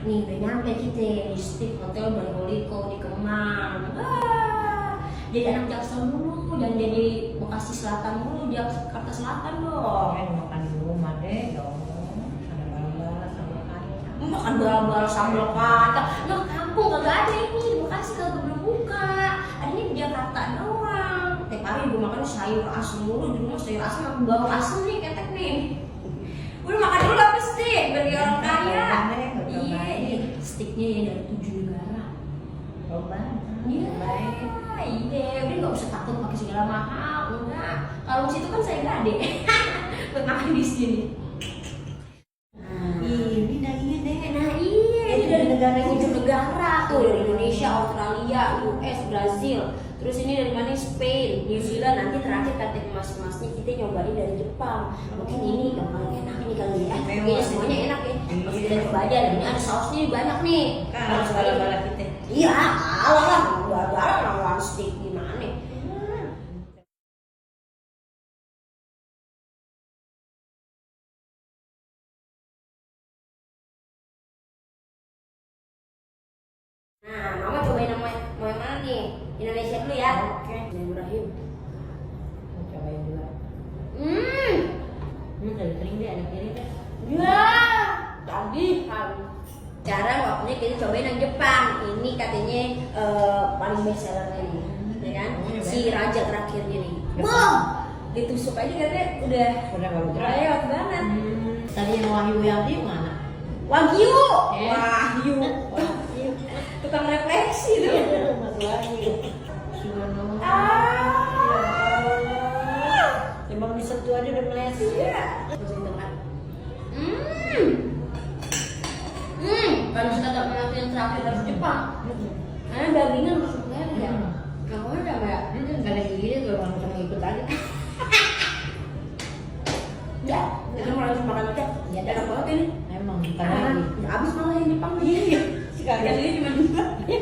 nih udah nyampe kita di Stick Hotel Bergoliko di Kemang. Jadi anak Jaksel dulu, dan jadi Bekasi Selatan dulu, Jakarta Selatan dong. Makan di rumah deh dong. Ada bala sama kacang. Makan bala-bala sambal kacang. Nah kampung kagak ada ini, di Bekasi kagak belum buka. Adanya di Jakarta doang. Tiap hari gue makan sayur asem mulu, di rumah sayur asem sama bawang asem nih ketek nih. Udah makan dulu apa stick? Bagi orang kaya. Iya, sticknya ya dari 7 negara. Iya, iya, udah nggak usah takut pakai segala mahal, enggak. Kalau di situ kan saya nggak ada, buat makan di sini. Ini dagingnya deh. Nah iya, ini dari negara 7 negara tuh, dari Indonesia, Australia, US, Brazil. Terus ini dari mana? Spain, New Zealand. Nanti terakhir kata mas-masnya kita nyobain dari Jepang. Mungkin ini yang paling enak nih kali ya. Kayaknya semuanya enak ya. Terus kita coba aja. Dan ini ada sausnya banyak nih. Kalau bala-bala kita. Iya, kalah lah. Gara-gara lawan stick gimana? Nah, mama cobain mau yang mana nih? Indonesia dulu ya. Oke. Ibrahim. Cobain dulu. Dari kering deh, ada kering deh. Ya, tagihan. Sekarang waktunya kita cobain yang Jepang. Ini katanya paling best sellernya nih, ya kan? Si raja terakhirnya nih. Boom, ditusuk aja katanya udah Kalau lewat banget. Tadi yang Wahyu Yanti mana? Wagyu, Wahyu. tukang refleksi tuh. Mas Wahyu. Subhanallah. Emang disentuh aja udah meleset. Iya. Kalau kita tak mengerti yang terakhir dari Jepang, karena dagingnya masuknya ya. Kamu udah nggak? Gak ada gigi tuh, orang cuma ikut aja. Ya, kita mau langsung makan aja. Ya, enak banget ini. Emang bukan lagi. Udah habis malah yang Jepang nih. Sekali ini cuma 2.